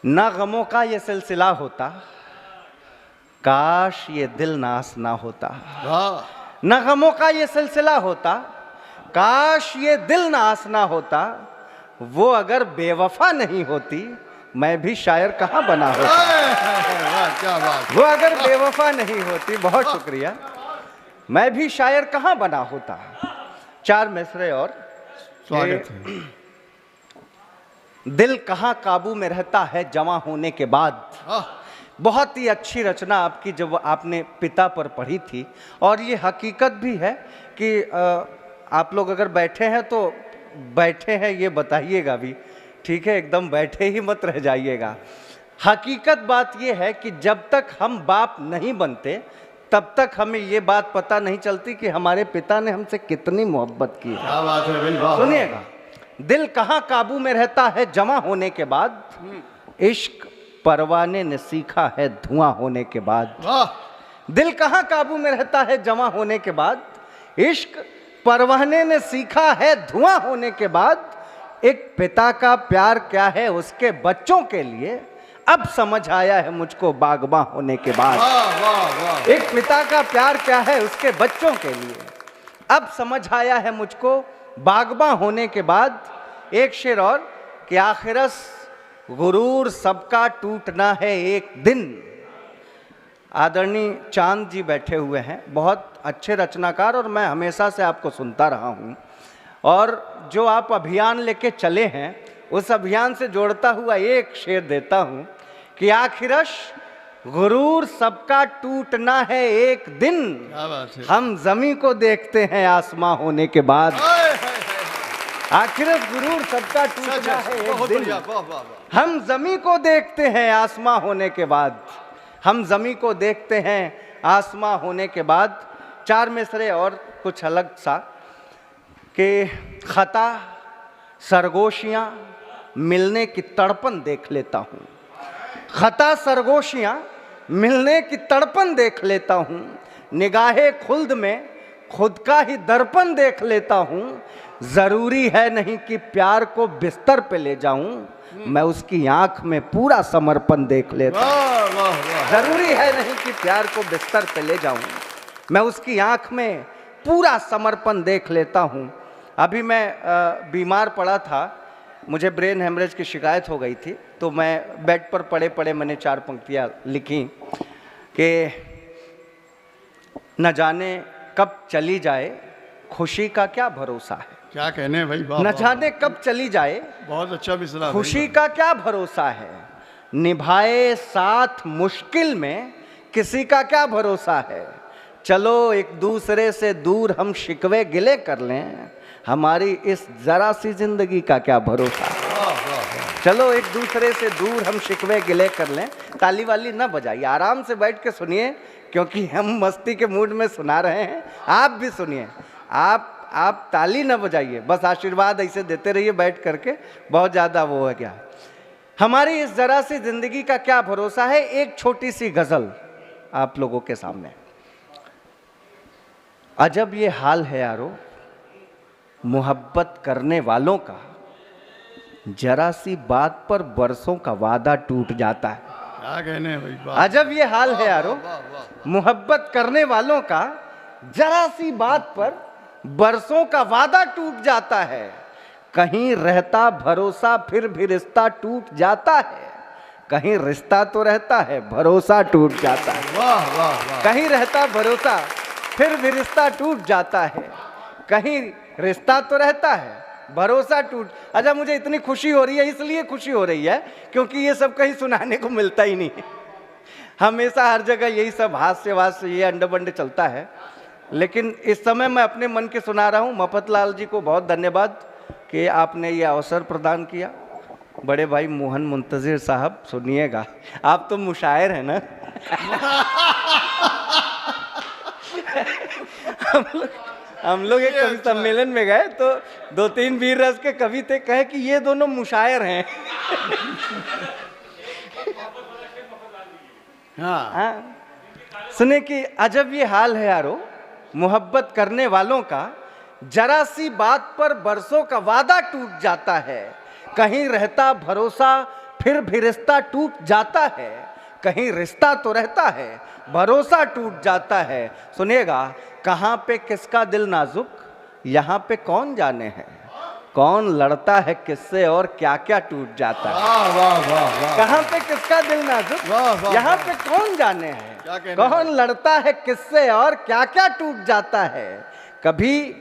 ना गमों का ये सिलसिला होता, काश ये दिल नास ना होता। ना गमों का ये सिलसिला होता, काश ये दिल नास ना होता। वो अगर बेवफा नहीं होती, मैं भी शायर कहाँ बना होता। क्या बात। वो अगर बेवफा नहीं होती, बहुत शुक्रिया, मैं भी शायर कहाँ बना होता। 4 मिसरे और स्वागत है। दिल कहाँ काबू में रहता है जवां होने के बाद। बहुत ही अच्छी रचना आपकी जब आपने पिता पर पढ़ी थी, और ये हकीकत भी है कि आप लोग अगर बैठे हैं तो बैठे हैं ये बताइएगा भी, ठीक है, एकदम बैठे ही मत रह जाइएगा। हकीकत बात ये है कि जब तक हम बाप नहीं बनते तब तक हमें ये बात पता नहीं चलती कि हमारे पिता ने हमसे कितनी मोहब्बत की है। क्या बात है भाई, वाह। सुनिएगा, दिल कहाँ काबू में रहता है जमा होने के बाद, इश्क परवाने ने सीखा है धुआं होने के बाद। दिल कहाँ काबू में रहता है जमा होने के बाद, इश्क परवाने ने सीखा है धुआं होने के बाद। एक पिता का प्यार क्या है उसके बच्चों के लिए, अब समझ आया है मुझको बागबां होने के बाद। एक पिता का प्यार क्या है उसके बच्चों के लिए, अब समझ आया है मुझको बागबां होने के बाद। एक शेर और कि आखिरस गुरूर सबका टूटना है एक दिन। आदरणीय चांद जी बैठे हुए हैं, बहुत अच्छे रचनाकार, और मैं हमेशा से आपको सुनता रहा हूं, और जो आप अभियान लेके चले हैं उस अभियान से जोड़ता हुआ एक शेर देता हूं कि आखिरश गुरूर सबका टूटना है एक दिन, हम जमी को देखते हैं आसमां होने के बाद। आखिरश गुरूर सबका टूटना है एक दिन, हम जमी को देखते हैं आसमां होने के बाद। हम जमी को देखते हैं आसमां होने के बाद। 4 मिसरे और कुछ अलग सा कि खता सरगोशियाँ मिलने की तड़पन देख लेता हूँ। खता सरगोशियाँ मिलने की तड़पन देख लेता हूँ, निगाहे खुल्द में खुद का ही दर्पण देख लेता हूँ। ज़रूरी है नहीं कि प्यार को बिस्तर पे ले जाऊँ, मैं उसकी आंख में पूरा समर्पण देख लेता हूँ। ज़रूरी है नहीं कि प्यार को बिस्तर पे ले जाऊँ, मैं उसकी आंख में पूरा समर्पण देख लेता हूँ। अभी मैं बीमार पड़ा था, मुझे ब्रेन हेमरेज की शिकायत हो गई थी, तो मैं बेड पर पड़े पड़े मैंने 4 पंक्तियाँ लिखी कि न जाने कब चली जाए खुशी का क्या भरोसा है। क्या कहने भाई, न जाने कब चली जाए, बहुत अच्छा मिसरा। खुशी का क्या भरोसा है, निभाए साथ मुश्किल में किसी का क्या भरोसा है। चलो एक दूसरे से दूर हम शिकवे गिले कर लें, हमारी इस जरा सी जिंदगी का क्या भरोसा है। चलो एक दूसरे से दूर हम शिकवे गिले कर लें। ताली वाली ना बजाइए, आराम से बैठ के सुनिए, क्योंकि हम मस्ती के मूड में सुना रहे हैं। आप भी सुनिए, आप ताली ना बजाइए, बस आशीर्वाद ऐसे देते रहिए बैठ करके, बहुत ज़्यादा वो है क्या। हमारी इस जरा सी जिंदगी का क्या भरोसा है। एक छोटी सी गज़ल आप लोगों के सामने। अजब ये हाल है यारो मोहब्बत करने वालों का, जरा सी बात पर बरसों का वादा टूट जाता है। क्या कहने भाई, अजब ये हाल है यारो मोहब्बत करने वालों का, जरा सी बात पर बरसों का वादा टूट जाता है। कहीं रहता भरोसा फिर भी रिश्ता टूट जाता है, कहीं रिश्ता तो रहता है भरोसा टूट जाता है। कहीं रहता भरोसा फिर भी रिश्ता टूट जाता है, कहीं रिश्ता तो रहता है भरोसा टूट। अच्छा, मुझे इतनी खुशी हो रही है, इसलिए खुशी हो रही है क्योंकि ये सब कहीं सुनाने को मिलता ही नहीं है। हमेशा हर जगह यही सब हास्य वास्य ये अंडे बंडे चलता है, लेकिन इस समय मैं अपने मन के सुना रहा हूँ। मफतलाल जी को बहुत धन्यवाद कि आपने ये अवसर प्रदान किया। बड़े भाई मोहन मुंतजिर साहब सुनिएगा, आप तो मुशायर हैं ना। हम लोग एक कवि सम्मेलन में गए तो 2-3 वीर रस के कवि थे, कहे कि ये दोनों मुशायर हैं। हाँ, सुने कि अजब ये हाल है यारो मोहब्बत करने वालों का, जरा सी बात पर बरसों का वादा टूट जाता है। कहीं रहता भरोसा फिर भी रिश्ता टूट जाता है, कहीं रिश्ता तो रहता है, भरोसा टूट जाता है। सुनिएगा, कहाँ पे किसका दिल नाजुक, यहाँ पे कौन जाने है, कौन लड़ता है किससे और क्या क्या टूट जाता है। वाह वाह वाह वाह। कहाँ पे किसका दिल नाजुक, वाह, वाह, यहाँ वाह। पे कौन जाने है, क्या कहना कौन लड़ता है किससे और क्या क्या टूट जाता है। कभी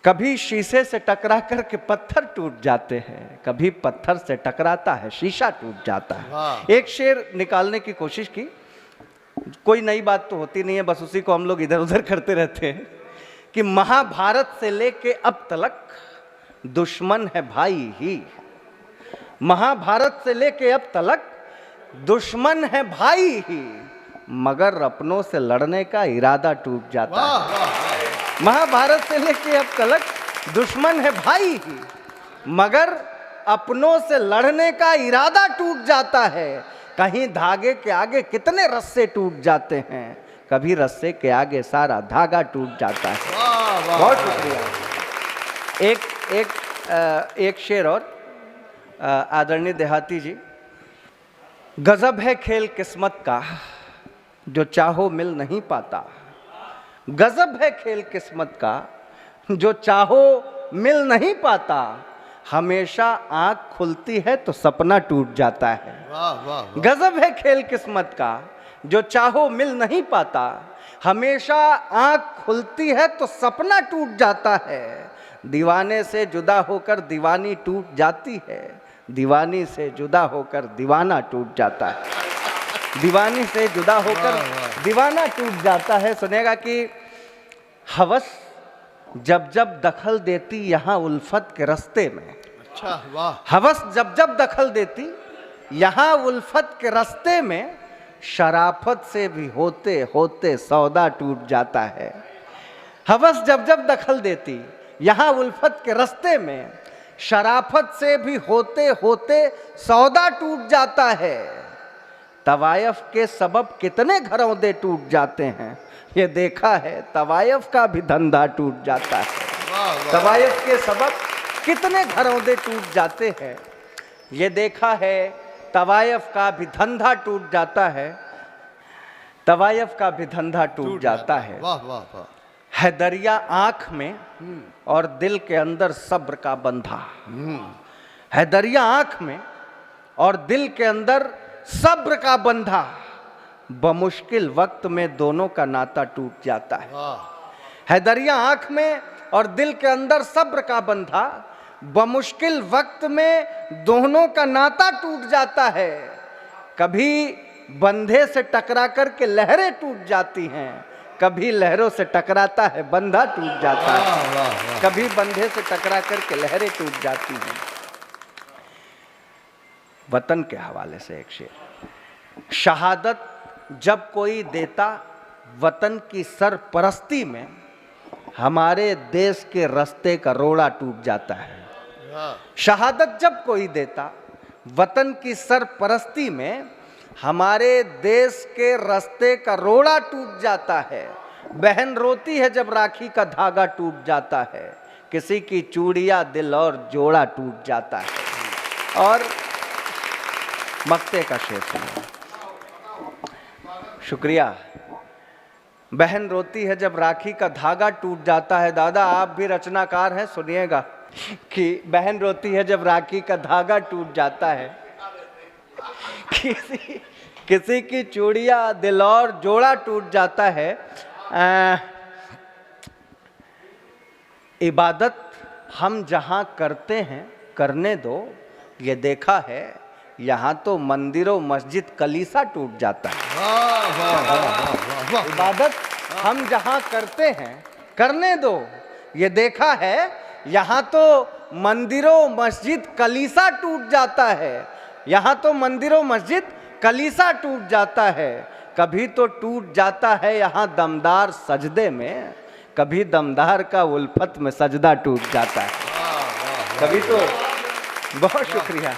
कभी शीशे से टकरा कर के पत्थर टूट जाते हैं, कभी पत्थर से टकराता है शीशा टूट जाता है। वाह। एक शेर निकालने की कोशिश की, कोई नई बात तो होती नहीं है, बस उसी को हम लोग इधर उधर करते रहते हैं कि महाभारत से लेके अब तक दुश्मन है भाई ही, महाभारत से लेके अब तक दुश्मन है भाई ही, मगर अपनों से लड़ने का इरादा टूट जाता है। वाह वाह। महाभारत से लेके अब तक दुश्मन है भाई ही, मगर अपनों से लड़ने का इरादा टूट जाता है। कहीं धागे के आगे कितने रस्से टूट जाते हैं, कभी रस्से के आगे सारा धागा टूट जाता है। वाह वाह। बहुत शुक्रिया। एक शेर और आदरणीय देहाती जी, गजब है खेल किस्मत का जो चाहो मिल नहीं पाता, गजब है खेल किस्मत का जो चाहो मिल नहीं पाता, हमेशा आंख खुलती है तो सपना टूट जाता है। वाह वाह। गजब है खेल किस्मत का जो चाहो मिल नहीं पाता, हमेशा आंख खुलती है तो सपना टूट जाता है। दीवाने से जुदा होकर दीवानी टूट जाती है, दीवानी से जुदा होकर दीवाना टूट जाता है, दीवानी से जुदा होकर दीवाना टूट जाता है। सुनेगा कि हवस जब जब दखल देती यहाँ उल्फत के रास्ते में, अच्छा वाह। हवस जब जब दखल देती यहाँ उल्फत के रास्ते में, शराफत से भी होते होते सौदा टूट जाता है। हवस जब जब दखल देती यहाँ उल्फत के रास्ते में, शराफत से भी होते होते सौदा टूट जाता है। तवायफ के सबब कितने घरौंदे टूट जाते हैं, ये देखा है तवायफ का भी धंधा टूट जाता है। तवायफ के सबब कितने घरौंदे टूट जाते हैं, ये देखा है तवायफ का भी धंधा टूट जाता है, तवायफ का भी धंधा टूट जाता है। वाह वाह वाह। है दरिया आंख में और दिल के अंदर सब्र का बंधा, है दरिया आंख में और दिल के अंदर सब्र का बंधा, बमुश्किल वक्त में दोनों का नाता टूट जाता है दरिया आंख में और दिल के अंदर सब्र का बंधा, बमुश्किल वक्त में दोनों का नाता टूट जाता है। कभी बंधे से टकरा कर के लहरें टूट जाती हैं, कभी लहरों से टकराता है बंधा टूट जाता है, कभी बंधे से टकरा कर के लहरें टूट जाती हैं। वतन के हवाले से एक शेर, शहादत जब कोई देता वतन की सरपरस्ती में, हमारे देश के रास्ते का रोड़ा टूट जाता है। शहादत जब कोई देता वतन की सरपरस्ती में, हमारे देश के रास्ते का रोड़ा टूट जाता है। बहन रोती है जब राखी का धागा टूट जाता है, किसी की चूड़ियां दिल और जोड़ा टूट जाता है। और मक्ते का शेर सुनिए। शुक्रिया। बहन रोती है जब राखी का धागा टूट जाता है। दादा आप भी रचनाकार हैं, सुनिएगा कि बहन रोती है जब राखी का धागा टूट जाता है, किसी की चूड़ियां दिल और जोड़ा टूट जाता है। इबादत हम जहां करते हैं करने दो, ये देखा है यहाँ तो मंदिरों मस्जिद कलीसा टूट जाता है। इबादत हम जहां करते हैं करने दो, ये देखा है यहाँ तो मंदिरों मस्जिद कलीसा टूट जाता है, यहाँ तो मंदिरों मस्जिद कलीसा टूट जाता है। कभी तो टूट जाता है यहाँ दमदार सजदे में, कभी दमदार का उल्फत में सजदा टूट जाता है। कभी तो बहुत शुक्रिया।